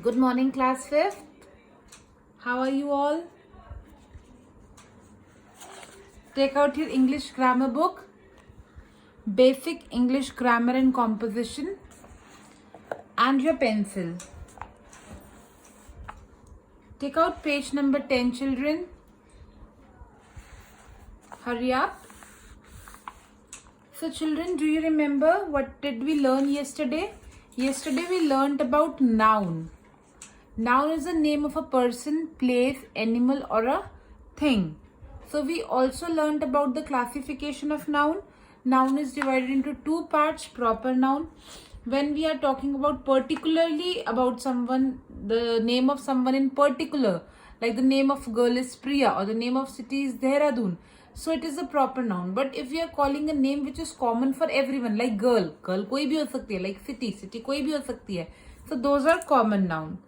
Good morning, class 5th. How are you all? Take out your English grammar book, Basic English Grammar and Composition, and your pencil. Take out page number 10, children. Hurry up. So, children, do you remember what did we learn yesterday? Yesterday we learned about noun. Noun is the name of a person, place, animal, or a thing. So we also learned about the classification of noun. Noun is divided into two parts, proper noun. When we are talking about particularly about someone, the name of someone in particular, like the name of girl is Priya or the name of city is Dehradun. So it is a proper noun. But if we are calling a name which is common for everyone, like girl कोई भी हो सकती है, like city कोई भी हो सकती है. So those are common noun.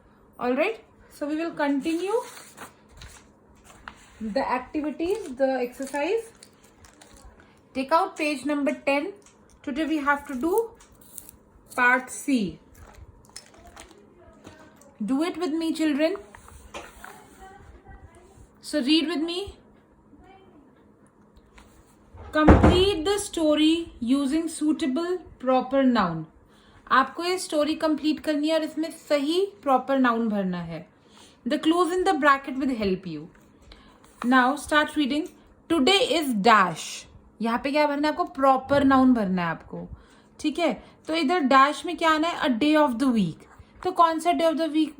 Alright, so we will continue the activities, the exercise. Take out page number 10. Today we have to do part C. Do it with me, children. So read with me. Complete the story using suitable proper noun. आपको ये story complete करनी है और इसमें सही proper noun भरना है. The clues in the bracket will help you. Now start reading. Today is dash. यहाँ पे क्या भरना है आपको? प्रॉपर नाउन भरना है आपको. ठीक है, तो इधर डैश में क्या आना है? A day of the week. तो कौन सा डे ऑफ द वीक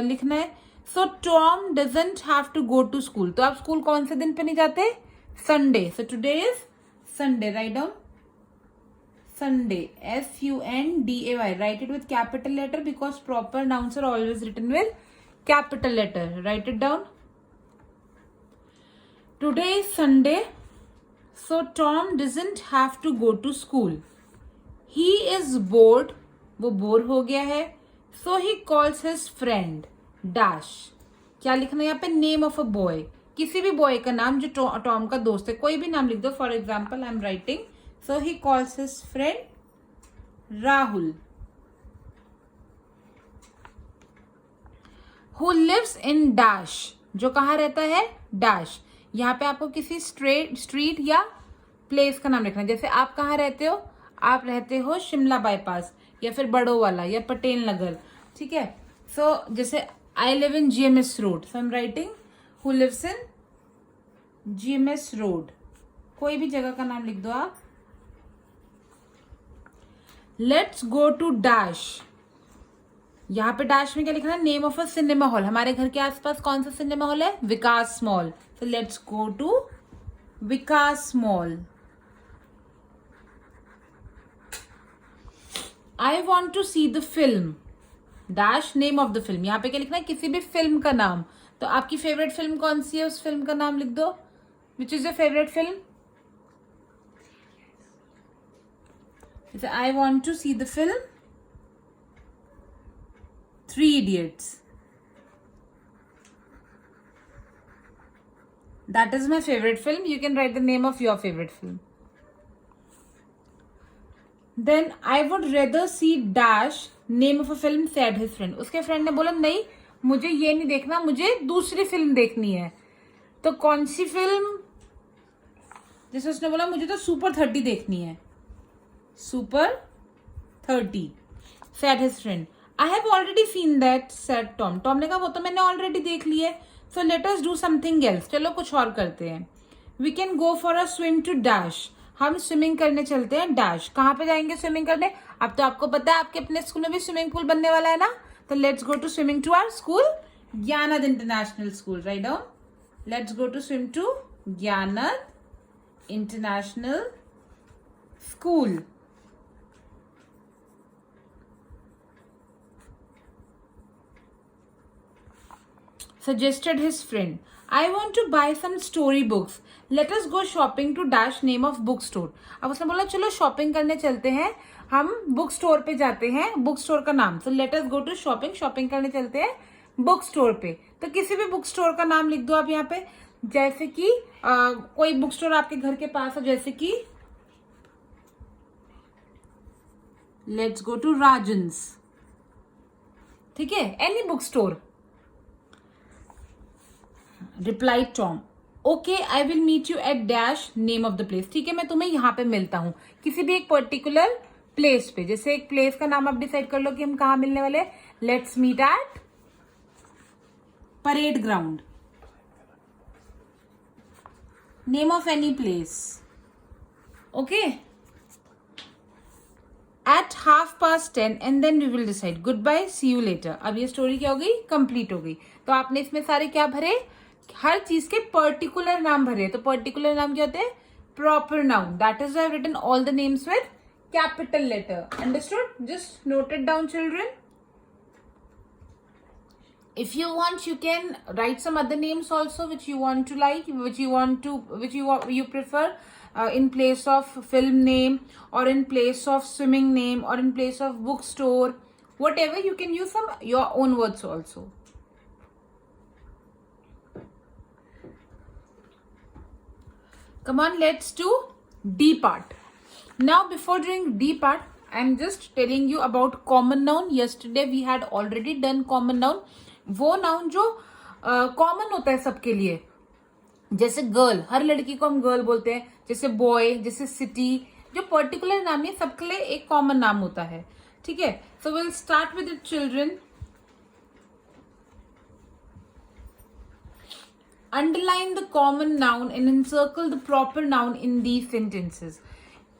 लिखना है? So Tom doesn't have to go to school. तो आप स्कूल कौन से दिन पे नहीं जाते? Sunday. So today is Sunday. Write down Sunday. Sunday. Write it with capital letter because proper nouns are always written with capital letter. Write it down. Today is Sunday, so Tom doesn't have to go to school. He is bored. वो bore हो गया है. So he calls his friend dash. क्या लिखना है यहाँ पे? Name of a boy. किसी भी बॉय का नाम जो टॉम का दोस्त है, कोई भी नाम लिख दो. For example I am writing. So he calls his friend Rahul, who lives in dash. जो कहाँ रहता है? dash. यहाँ पे आपको किसी स्ट्रीट या प्लेस का नाम लिखना है. जैसे आप कहाँ रहते हो? आप रहते हो शिमला बाईपास या फिर बड़ोवाला या पटेल नगर. ठीक है, सो जैसे I live in GMS road. So I am writing who lives in GMS road. कोई भी जगह का नाम लिख दो आप. Let's go to dash. यहाँ पे डैश में क्या लिखना है? Name of a cinema hall. हमारे घर के आसपास कौन सा सिनेमा हॉल है? विकास मॉल. तो let's go to Vikas mall. I want to see the film dash. Name of the film. यहाँ पे क्या लिखना है? किसी भी फिल्म का नाम. तो आपकी फेवरेट फिल्म कौन सी है? उस फिल्म का नाम लिख दो. Which is your favourite film? I want to see the film Three Idiots. That is my favorite film. You can write the name of your favorite film. Then I would rather see dash. Name of a film, said his friend. उसके friend ने बोला नहीं मुझे ये नहीं देखना, मुझे दूसरी फिल्म देखनी है. तो कौन सी फिल्म? जैसे उसने बोला मुझे तो सुपर 30 देखनी है. Super 30, said his friend. I have already seen that, said Tom. Tom ने कहा वो तो मैंने ऑलरेडी देख ली है. So let us do something else. चलो कुछ और करते हैं. We can go for a swim to dash. हम स्विमिंग करने चलते हैं डैश. कहाँ पे जाएंगे स्विमिंग करने? अब तो आपको पता है आपके अपने स्कूल में भी स्विमिंग पूल बनने वाला है ना. तो let's go to swimming to our school Gyanad international school. Write down. Let's go to swim to Gyanad international school. Suggested his friend. I want to buy some story books. Let us go shopping to dash name of bookstore. अब उसने बोला चलो shopping करने चलते हैं. हम book store पे जाते हैं. बुक स्टोर का नाम. So let us go to shopping. Shopping करने चलते हैं बुक स्टोर पे. तो किसी भी बुक स्टोर का नाम लिख दो आप यहाँ पे. जैसे कि कोई बुक स्टोर आपके घर के पास है. जैसे कि लेट्स गो टू राजन्स. ठीक है, any book store. Reply Tom, okay I will meet you at dash name of the place. ठीक है, मैं तुम्हें यहाँ पे मिलता हूँ किसी भी एक पर्टिकुलर प्लेस पे. जैसे एक प्लेस का नाम आप डिसाइड कर लो कि हम कहाँ मिलने वाले. Let's meet at parade ground. Name of any place. Okay, at 10:30 and then we will decide. Good bye, see you later. अब ये स्टोरी क्या हो गई, कंप्लीट हो गई. तो आपने इसमें सारे क्या भरे, हर चीज के पर्टिकुलर नाम भरे. तो पर्टिकुलर नाम क्या होते हैं, proper noun. That is I have written all the names with capital letter. Understood? Just note it down children. If you want, you can write some other names also which you want to like, which you prefer in place of film name, or in place of swimming name, or in place of bookstore, whatever. You can use some your own words also. Come on, let's do D part. Now, before doing D part, I'm just telling you about common noun. Yesterday we had already done common noun. वो noun जो common होता है सबके लिए. जैसे girl, हर लड़की को हम गर्ल बोलते हैं. जैसे बॉय, जैसे सिटी, जो पर्टिकुलर नाम है सबके लिए एक कॉमन नाम होता है. ठीक है, so will start with it children. Underline the common noun and encircle the proper noun in these sentences.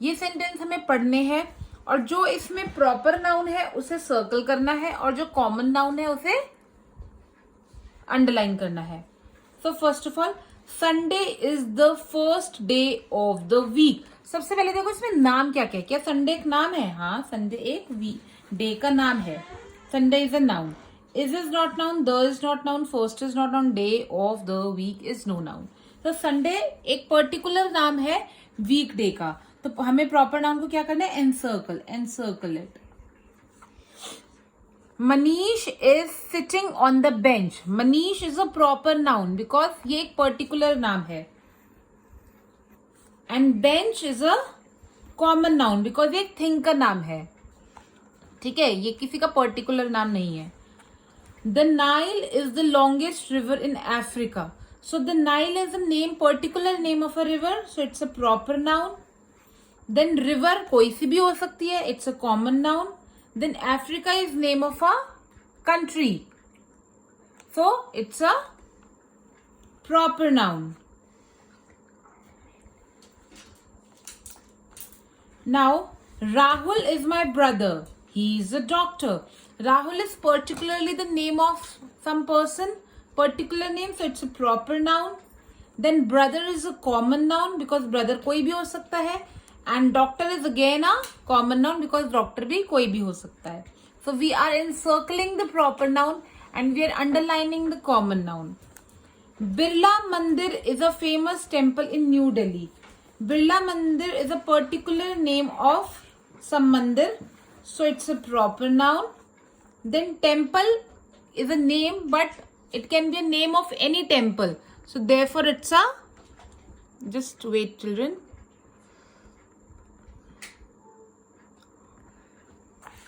ये सेंटेंस हमें पढ़ने हैं और जो इसमें प्रॉपर नाउन है उसे सर्कल करना है और जो कॉमन नाउन है उसे अंडरलाइन करना है. So first of all, Sunday is the first day of the week. सबसे पहले देखो इसमें नाम क्या क्या. क्या संडे एक नाम है? हाँ, संडे एक डे का नाम है. Sunday is a noun. Is not noun, the is not noun, first is not noun, day of the week is no noun. तो संडे एक पर्टिकुलर नाम है वीक डे का. तो हमें प्रॉपर नाउन को क्या करना है, encircle it. Manish is sitting on the bench. Manish is a proper noun because ये एक पर्टिकुलर नाम है. And bench is a common noun because ये एक थिंग का नाम है. ठीक है, ये किसी का पर्टिकुलर नाम नहीं है. The Nile is the longest river in Africa. So the Nile is a name, particular name of a river. So it's a proper noun. Then river कोई सी भी हो सकती है. It's a common noun. Then Africa is name of a country. So it's a proper noun. Now, Rahul is my brother. He is a doctor. Rahul is particularly the name of some person, particular name, so it's a proper noun. Then brother is a common noun because brother कोई भी हो सकता है. And doctor is again a common noun because doctor भी कोई भी हो सकता है. So we are encircling the proper noun and we are underlining the common noun. Birla Mandir is a famous temple in New Delhi. Birla Mandir is a particular name of some mandir, so it's a proper noun. Then temple is a name, but it can be a name of any temple. So therefore it's a, just wait children.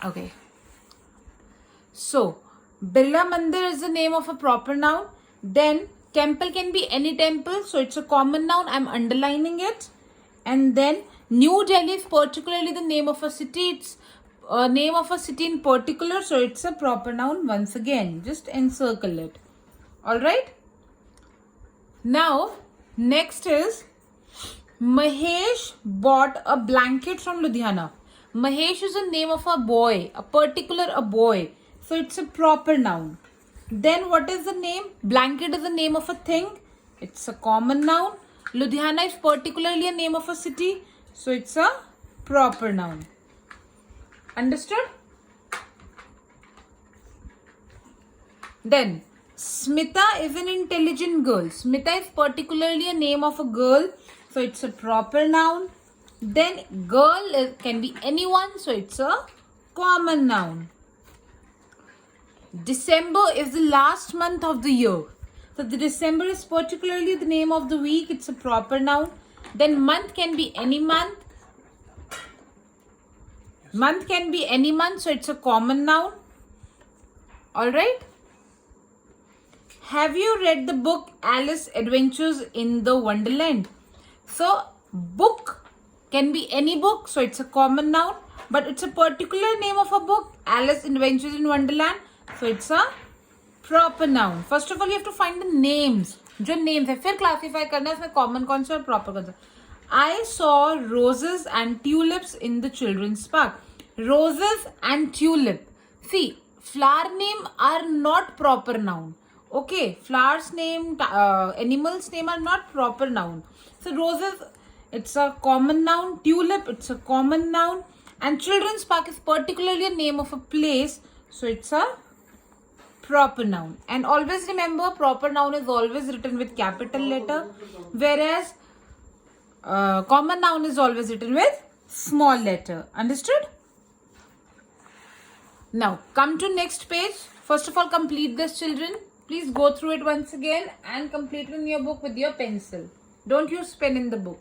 Okay. So, Birla Mandir is the name of a proper noun. Then, temple can be any temple. So, it's a common noun. I'm underlining it. And then, New Delhi is particularly the name of a city. It's a name of a city in particular. So, it's a proper noun once again. Just encircle it. Alright? Now, next is Mahesh bought a blanket from Ludhiana. Mahesh is the name of a boy, a particular boy. So it's a proper noun. Then what is the name? Blanket is the name of a thing. It's a common noun. Ludhiana is particularly a name of a city. So it's a proper noun. Understood? Then Smita is an intelligent girl. Smita is particularly a name of a girl. So it's a proper noun. Then girl can be anyone, so it's a common noun. December is the last month of the year. So the December is particularly the name of the week, it's a proper noun. Then month can be any month. Month can be any month, so it's a common noun. All right. Have you read the book Alice Adventures in the Wonderland? So book can be any book, so it's a common noun, but it's a particular name of a book, Alice Adventures in Wonderland, so it's a proper noun. First of all, you have to find the names. जो names है फिर classify करना है इसमें common कौन सा और proper कौन सा. I saw roses and tulips in the children's park. Roses and tulip. See, flower name are not proper noun. Okay, flowers name, animals name are not proper noun. So roses, it's a common noun. Tulip, it's a common noun. And children's park is particularly a name of a place. So it's a proper noun. And always remember, proper noun is always written with capital letter. Whereas common noun is always written with small letter. Understood? Now, come to next page. First of all, complete this, children. Please go through it once again and complete it in your book with your pencil. Don't use pen in the book.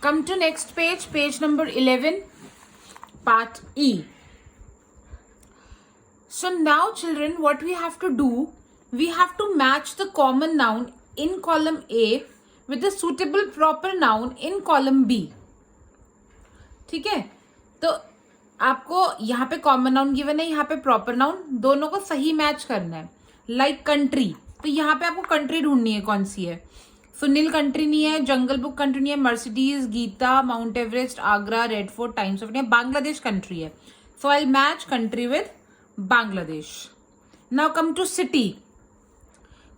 Come to next page, page number 11, part E. So now, children, what we have to do, we have to match the common noun in column A with the suitable proper noun in column B. ठीक है, तो आपको यहाँ पे common noun given है, यहाँ पे proper noun, दोनों को सही मैच करना है. लाइक कंट्री, तो यहाँ पे आपको कंट्री ढूंढनी है कौन सी है. सुनील कंट्री नहीं है, जंगल बुक कंट्री नहीं है, Mercedes, Gita, Mount Everest, Agra, Red Fort, Times of India, Bangladesh country है. So I match country with Bangladesh. Now come to city.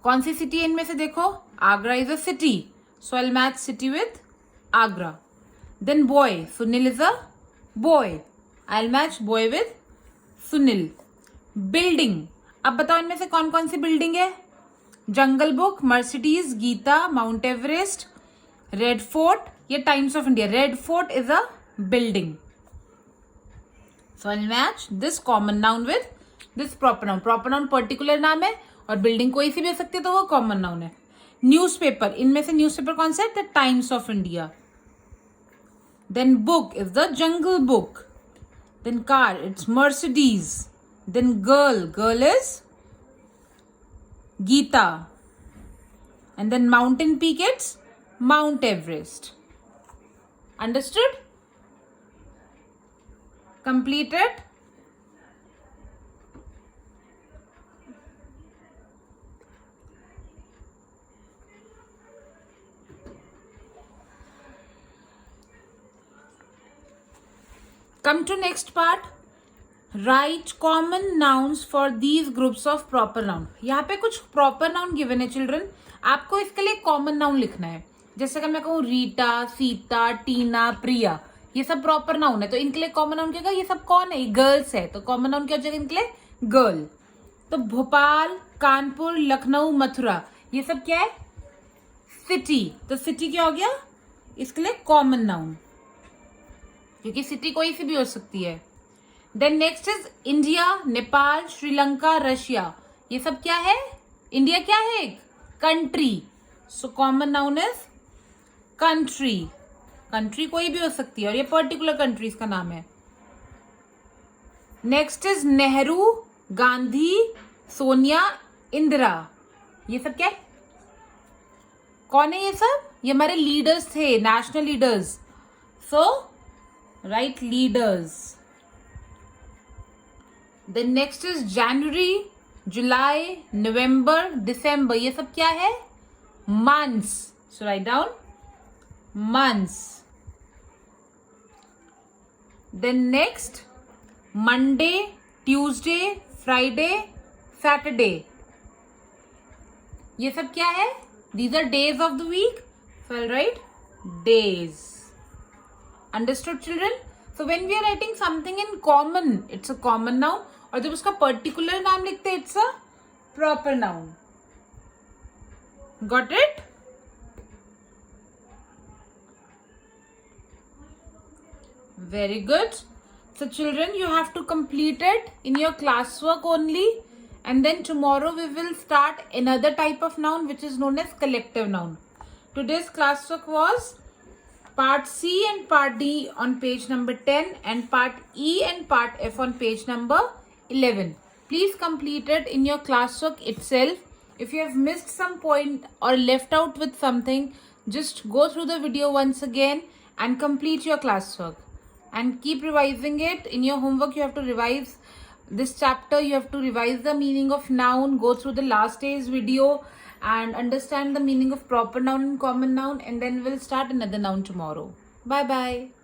कौन सी सिटी है इनमें से देखो, Agra is a city, so I match city with Agra. Then boy, Sunil is a boy, I match boy with Sunil. Building, अब बताओ इनमें से कौन कौन सी बिल्डिंग है. Jungle Book, Mercedes, Gita, Mount Everest, red fort, ये times of India. Red fort is a building, so I match this common noun with this proper noun. Proper noun particular नाम है और बिल्डिंग कोई सी भी हो सकती है, तो वो कॉमन नाउन है. न्यूज़पेपर, इनमें से न्यूज़पेपर कौन सा है, the Times of India. Then book is the jungle book. Then car, it's Mercedes. Then girl, girl is Geeta. And then mountain peak, it's Mount Everest. Understood? Completed? Come to next part. Write common nouns for these groups of proper noun. यहाँ पे कुछ proper noun given है children, आपको इसके लिए common noun लिखना है. जैसे अगर मैं कहूँ रीटा, सीता, टीना, प्रिया, ये सब प्रॉपर नाउन है, तो इनके लिए कॉमन नाउन क्या होगा. ये सब कौन है, गर्ल्स है, तो कॉमन नाउन क्या हो जाएगा इनके लिए, गर्ल. तो भोपाल, कानपुर, लखनऊ, मथुरा, ये सब क्या है, सिटी. तो सिटी क्या हो गया इसके लिए कॉमन नाउन, क्योंकि सिटी कोई सी भी हो सकती है. Then next is India, Nepal, Sri Lanka, Russia, ये सब क्या है, इंडिया क्या है, एक country, so common noun is country. Country कोई भी हो सकती है और ये पर्टिकुलर कंट्रीज का नाम है. नेक्स्ट इज नेहरू, गांधी, सोनिया, इंदिरा, ये सब क्या है, कौन है ये सब, ये हमारे लीडर्स थे, national leaders. So write, leaders. Then next is January, July, November, December, ये सब क्या है, months. So write down months. Then next Monday, Tuesday, Friday, Saturday, ये सब क्या है, these are days of the week. So I write days. Understood children? So when we are writing something in common, it's a common noun, और जब उसका particular नाम लिखते हैं it's a proper noun. Got it? Very good. So children, you have to complete it in your classwork only, and then tomorrow we will start another type of noun which is known as collective noun. Today's classwork was part C and part D on page number 10 and part E and part F on page number 11. Please complete it in your classwork itself. If you have missed some point or left out with something, just go through the video once again and complete your classwork. And keep revising it. In your homework, you have to revise this chapter. You have to revise the meaning of noun, go through the last day's video and understand the meaning of proper noun and common noun, and then we'll start another noun tomorrow. Bye bye.